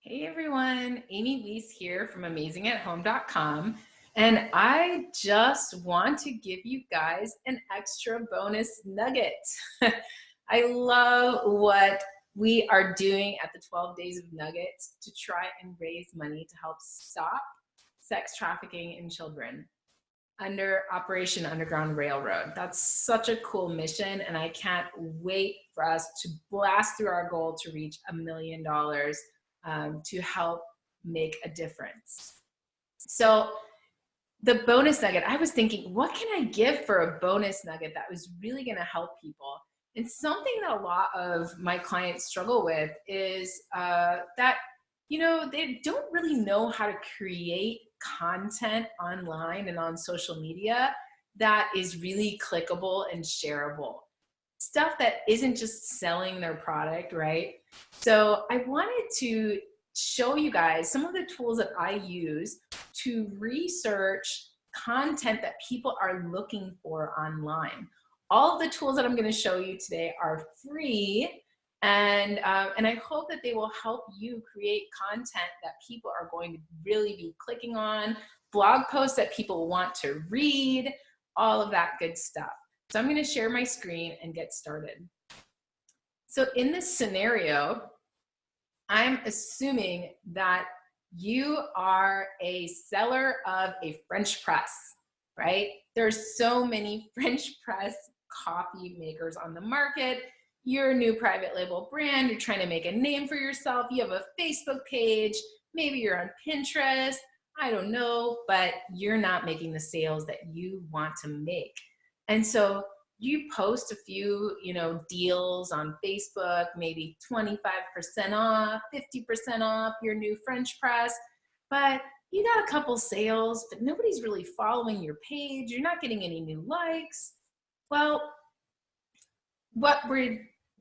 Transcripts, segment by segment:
Hey everyone, Amy Weiss here from amazingathome.com, and I just want to give you guys an extra bonus nugget. I love what we are doing at the 12 Days of Nuggets to try and raise money to help stop sex trafficking in children under Operation Underground Railroad. That's such a cool mission, and I can't wait for us to blast through our goal to reach $1 million to help make a difference. So the bonus nugget, I was thinking, what can I give for a bonus nugget that was really going to help people? And something that a lot of my clients struggle with is that, they don't really know how to create content online and on social media that is really clickable and shareable. Stuff that isn't just selling their product, right? So I wanted to show you guys some of the tools that I use to research content that people are looking for online. All of the tools that I'm going to show you today are free, and I hope that they will help you create content that people are going to really be clicking on, blog posts that people want to read, all of that good stuff. So I'm going to share my screen and get started. So in this scenario, I'm assuming that you are a seller of a French press, right? There's so many French press coffee makers on the market. You're a new private label brand. You're trying to make a name for yourself. You have a Facebook page. Maybe you're on Pinterest. I don't know, but you're not making the sales that you want to make. And so you post a few, deals on Facebook, maybe 25% off, 50% off your new French press, but you got a couple sales, but nobody's really following your page. You're not getting any new likes. Well, what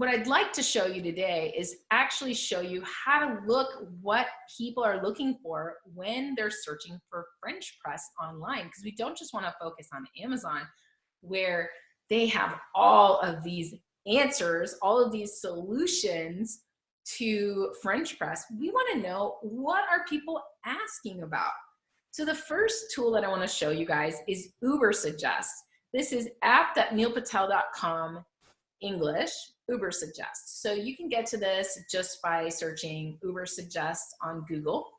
I'd like to show you today is actually show you how to look what people are looking for when they're searching for French press online, because we don't just want to focus on Amazon, where they have all of these answers, all of these solutions to French press. We want to know, what are people asking about? So the first tool that I want to show you guys is Ubersuggest. This is app.neilpatel.com English, Ubersuggest. So you can get to this just by searching Ubersuggest on Google.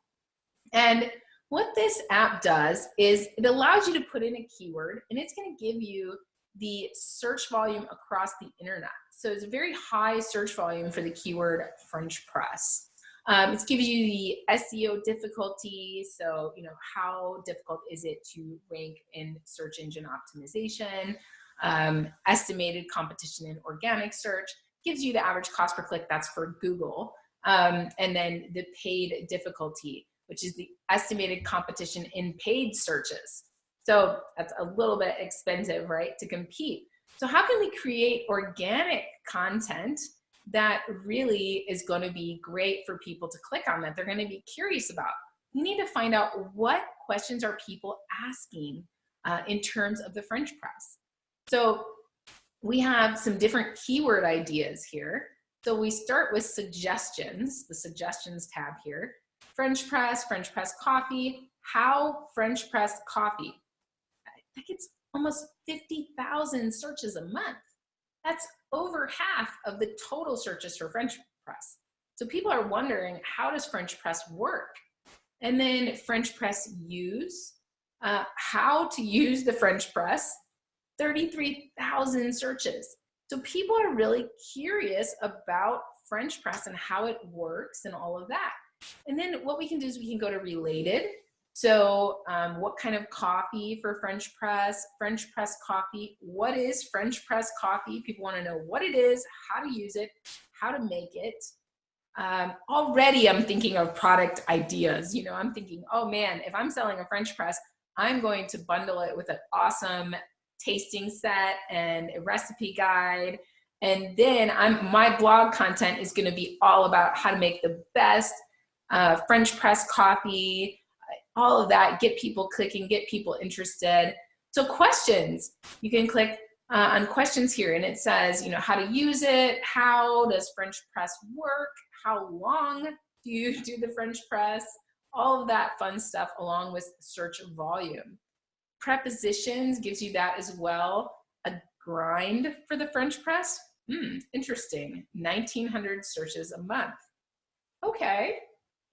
And what this app does is it allows you to put in a keyword, and it's going to give you the search volume across the internet. So it's a very high search volume for the keyword French press. It gives you the SEO difficulty. So, how difficult is it to rank in search engine optimization? Estimated competition in organic search, gives you the average cost per click. That's for Google. And then the paid difficulty, which is the estimated competition in paid searches. So that's a little bit expensive, right, to compete. So how can we create organic content that really is going to be great for people to click on, that they're going to be curious about? We need to find out, what questions are people asking in terms of the French press. So we have some different keyword ideas here. So we start with suggestions, the suggestions tab here. French press coffee, how French press coffee. That gets almost 50,000 searches a month. That's over half of the total searches for French press. So people are wondering, how does French press work? And then French press use, how to use the French press, 33,000 searches. So people are really curious about French press and how it works and all of that. And then what we can do is we can go to related. So what kind of coffee for French press coffee? What is French press coffee? People want to know what it is, how to use it, how to make it. Already I'm thinking of product ideas. I'm thinking, oh man, if I'm selling a French press, I'm going to bundle it with an awesome tasting set and a recipe guide. And then my blog content is going to be all about how to make the best French press coffee, all of that, get people clicking, get people interested. So questions, you can click on questions here, and it says, how to use it, how does French press work, how long Do you do the French press? All of that fun stuff along with search volume. Prepositions gives you that as well. A grind for the French press? Interesting. 1,900 searches a month. Okay,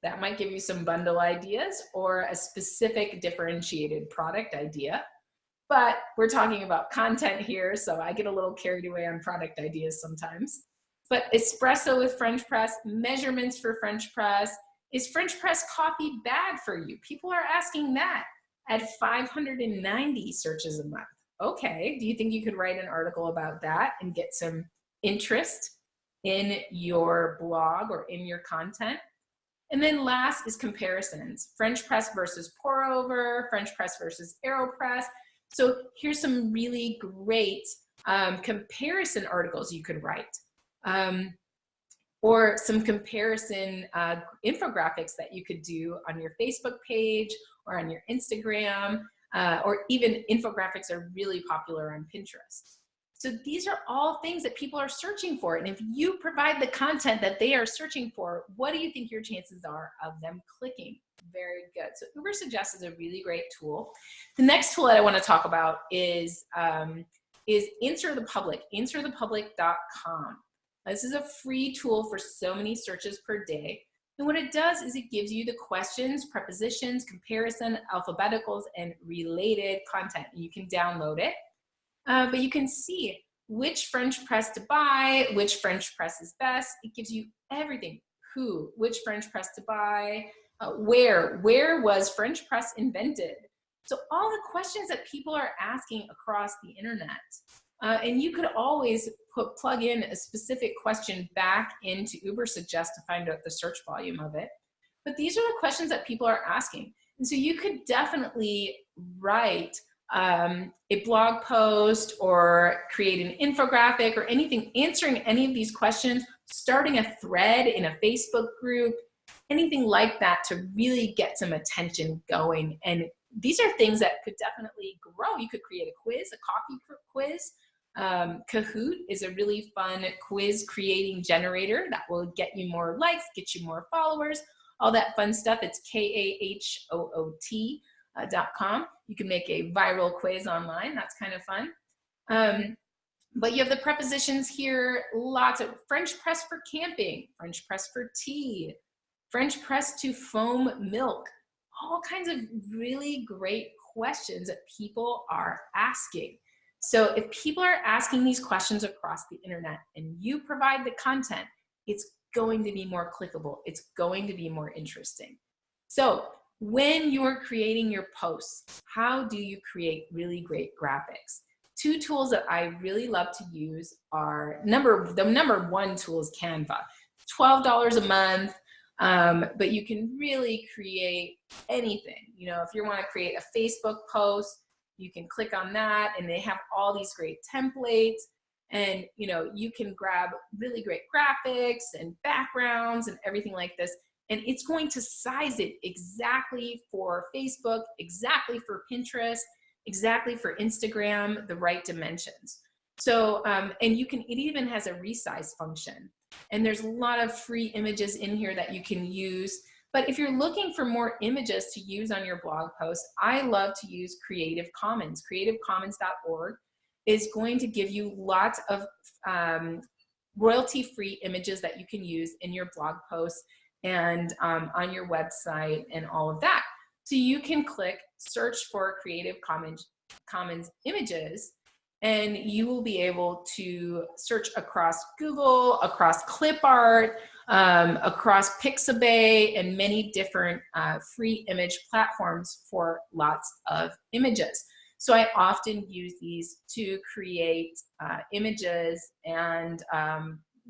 that might give you some bundle ideas or a specific differentiated product idea. But we're talking about content here, so I get a little carried away on product ideas sometimes. But espresso with French press, measurements for French press. Is French press coffee bad for you? People are asking that at 590 searches a month. Okay, do you think you could write an article about that and get some interest in your blog or in your content? And then last is comparisons. French press versus pour over, French press versus AeroPress. So here's some really great comparison articles you could write. Or some comparison infographics that you could do on your Facebook page or on your Instagram, or even infographics are really popular on Pinterest. So these are all things that people are searching for. And if you provide the content that they are searching for, what do you think your chances are of them clicking? Very good. So Ubersuggest is a really great tool. The next tool that I want to talk about is Answer the Public, answerthepublic.com. This is a free tool for so many searches per day. And what it does is it gives you the questions, prepositions, comparison, alphabeticals, and related content. You can download it. But you can see which French press to buy, which French press is best. It gives you everything. Who, which French press to buy, where was French press invented? So all the questions that people are asking across the internet. And you could always plug in a specific question back into Ubersuggest to find out the search volume of it. But these are the questions that people are asking. And so you could definitely write a blog post or create an infographic or anything answering any of these questions, starting a thread in a Facebook group, anything like that to really get some attention going. And these are things that could definitely grow. You could create a quiz, a copy quiz. Kahoot is a really fun quiz creating generator that will get you more likes, get you more followers, all that fun stuff. It's KAHOOT.com. You can make a viral quiz online. That's kind of fun. But you have the prepositions here, lots of French press for camping, French press for tea, French press to foam milk, all kinds of really great questions that people are asking. So if people are asking these questions across the internet and you provide the content, it's going to be more clickable. It's going to be more interesting. So when you're creating your posts, how do you create really great graphics? Two tools that I really love to use are, the number one tool is Canva. $12 a month, but you can really create anything. You know, if you want to create a Facebook post, you can click on that and they have all these great templates, and you know, you can grab really great graphics and backgrounds and everything like this, and it's going to size it exactly for Facebook, exactly for Pinterest, exactly for Instagram, the right dimensions. So, and you can, it even has a resize function, and there's a lot of free images in here that you can use. But if you're looking for more images to use on your blog post, I love to use Creative Commons. CreativeCommons.org is going to give you lots of royalty-free images that you can use in your blog posts and on your website and all of that. So you can click search for Creative Commons images, and you will be able to search across Google, across ClipArt, across Pixabay, and many different free image platforms for lots of images. So I often use these to create images and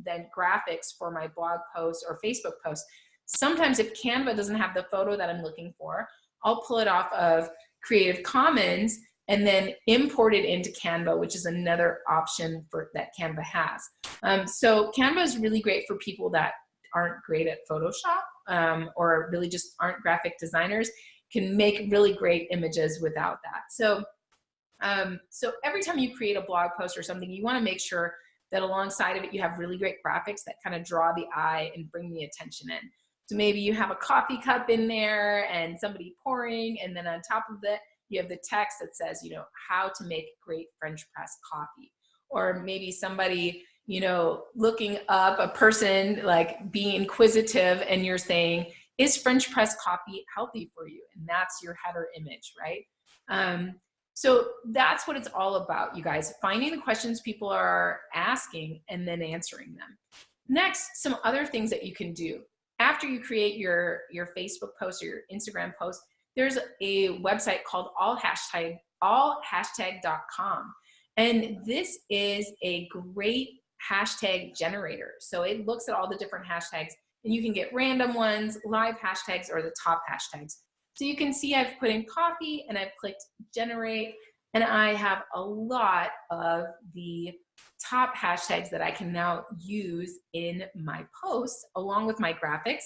then graphics for my blog posts or Facebook posts. Sometimes if Canva doesn't have the photo that I'm looking for, I'll pull it off of Creative Commons and then import it into Canva, which is another option for that Canva has. So Canva is really great for people that aren't great at Photoshop or really just aren't graphic designers, can make really great images without that. So, so every time you create a blog post or something, you wanna make sure that alongside of it, you have really great graphics that kind of draw the eye and bring the attention in. So maybe you have a coffee cup in there and somebody pouring, and then on top of that, you have the text that says, you know, how to make great French press coffee. Or maybe somebody, you know, looking up a person, like being inquisitive, and you're saying, is French press coffee healthy for you? And that's your header image, right? So that's what it's all about, you guys, finding the questions people are asking and then answering them. Next, some other things that you can do. After you create your Facebook post or your Instagram post, there's a website called allhashtag.com. And this is a great hashtag generator. So it looks at all the different hashtags, and you can get random ones, live hashtags, or the top hashtags. So you can see I've put in coffee and I've clicked generate, and I have a lot of the top hashtags that I can now use in my posts along with my graphics,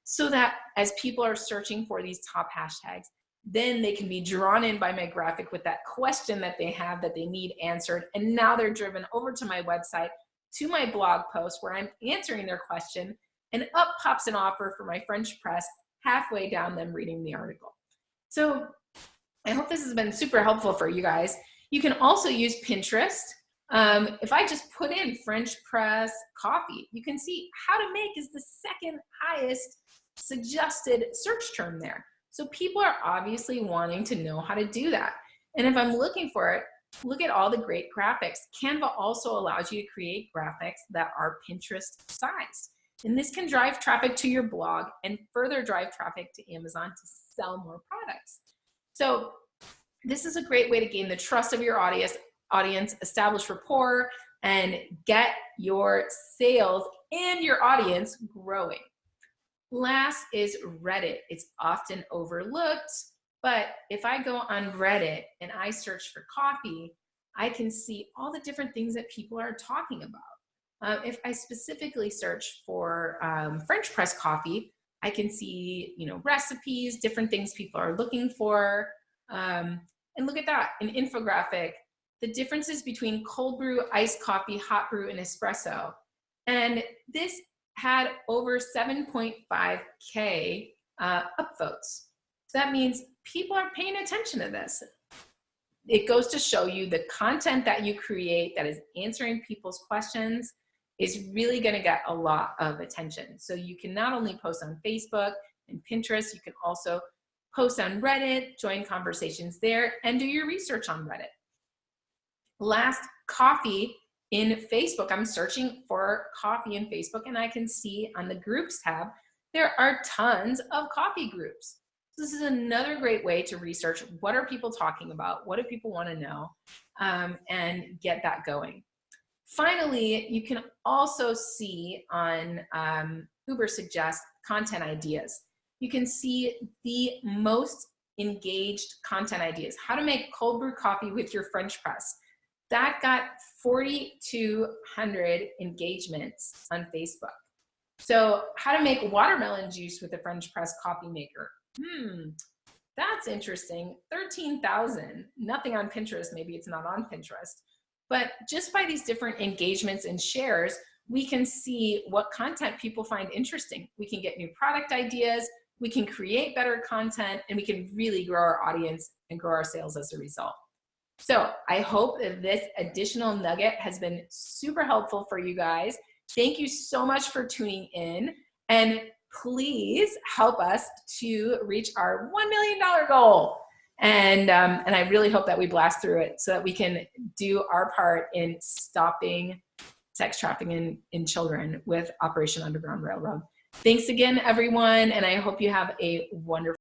so that as people are searching for these top hashtags, then they can be drawn in by my graphic with that question that they have that they need answered. And now they're driven over to my website, to my blog post where I'm answering their question, and up pops an offer for my French press halfway down them reading the article. So I hope this has been super helpful for you guys. You can also use Pinterest. If I just put in French press coffee, you can see how to make is the second highest suggested search term there. So people are obviously wanting to know how to do that. And if I'm looking for it, look at all the great graphics. Canva also allows you to create graphics that are Pinterest sized. And this can drive traffic to your blog and further drive traffic to Amazon to sell more products. So this is a great way to gain the trust of your audience, establish rapport, and get your sales and your audience growing. Last is Reddit. It's often overlooked, but if I go on Reddit and I search for coffee, I can see all the different things that people are talking about. If I specifically search for French press coffee, I can see, you know, recipes, different things people are looking for. And look at that, an infographic, the differences between cold brew, iced coffee, hot brew, and espresso. And this had over 7.5K upvotes. So that means people are paying attention to this. It goes to show you the content that you create that is answering people's questions is really going to get a lot of attention. So you can not only post on Facebook and Pinterest, you can also post on Reddit, join conversations there, and do your research on Reddit. Last, coffee in Facebook. I'm searching for coffee in Facebook, and I can see on the groups tab, there are tons of coffee groups. This is another great way to research what are people talking about, what do people want to know, and get that going. Finally, you can also see on Ubersuggest content ideas. You can see the most engaged content ideas. How to make cold brew coffee with your French press. That got 4,200 engagements on Facebook. So how to make watermelon juice with a French press coffee maker. That's interesting. 13,000. Nothing on Pinterest. Maybe it's not on Pinterest. But just by these different engagements and shares, we can see what content people find interesting. We can get new product ideas, we can create better content, and we can really grow our audience and grow our sales as a result. So I hope that this additional nugget has been super helpful for you guys. Thank you so much for tuning in, and please help us to reach our $1 million goal. And I really hope that we blast through it so that we can do our part in stopping sex trafficking in children with Operation Underground Railroad. Thanks again, everyone, and I hope you have a wonderful